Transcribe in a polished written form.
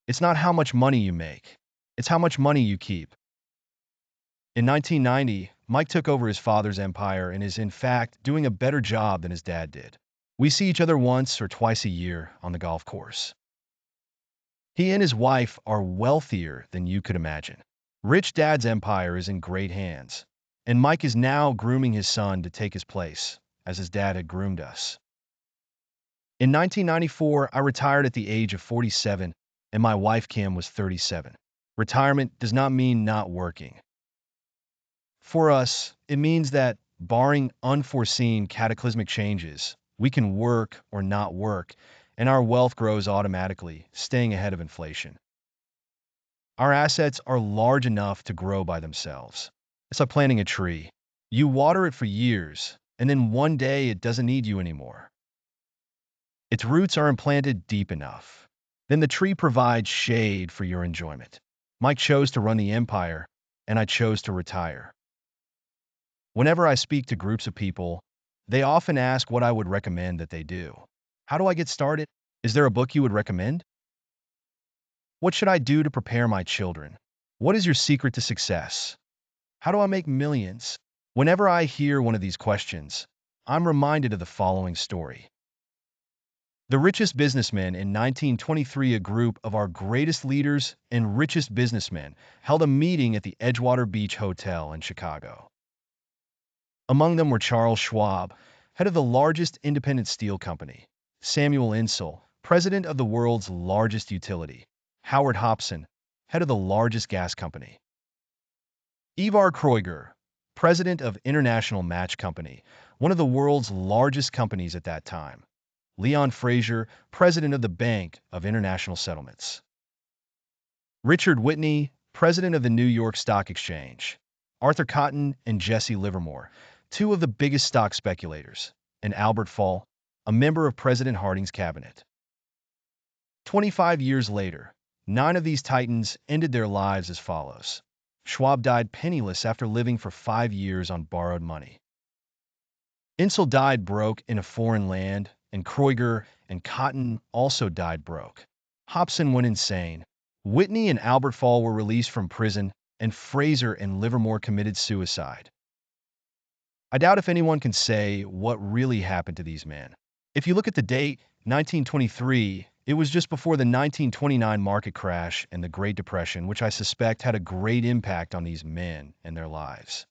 It's not how much money you make. It's how much money you keep. In 1990, Mike took over his father's empire and is, in fact, doing a better job than his dad did. We see each other once or twice a year on the golf course. He and his wife are wealthier than you could imagine. Rich Dad's empire is in great hands, and Mike is now grooming his son to take his place, as his dad had groomed us. In 1994, I retired at the age of 47, and my wife Kim was 37. Retirement does not mean not working. For us, it means that, barring unforeseen cataclysmic changes, we can work or not work, and our wealth grows automatically, staying ahead of inflation. Our assets are large enough to grow by themselves. It's like planting a tree. You water it for years, and then one day it doesn't need you anymore. Its roots are implanted deep enough. Then the tree provides shade for your enjoyment. Mike chose to run the empire, and I chose to retire. Whenever I speak to groups of people, they often ask what I would recommend that they do. How do I get started? Is there a book you would recommend? What should I do to prepare my children? What is your secret to success? How do I make millions? Whenever I hear one of these questions, I'm reminded of the following story. The richest businessmen in 1923, a group of our greatest leaders and richest businessmen, held a meeting at the Edgewater Beach Hotel in Chicago. Among them were Charles Schwab, head of the largest independent steel company; Samuel Insull, president of the world's largest utility; Howard Hobson, head of the largest gas company; Ivar Kreuger, president of International Match Company, one of the world's largest companies at that time; Leon Fraser, president of the Bank of International Settlements; Richard Whitney, president of the New York Stock Exchange; Arthur Cotton and Jesse Livermore, two of the biggest stock speculators; and Albert Fall, a member of President Harding's cabinet. 25 years later, 9 of these titans ended their lives as follows. Schwab died penniless after living for 5 years on borrowed money. Insull died broke in a foreign land, and Kreuger and Cotton also died broke. Hobson went insane. Whitney and Albert Fall were released from prison, and Fraser and Livermore committed suicide. I doubt if anyone can say what really happened to these men. If you look at the date, 1923, it was just before the 1929 market crash and the Great Depression, which I suspect had a great impact on these men and their lives.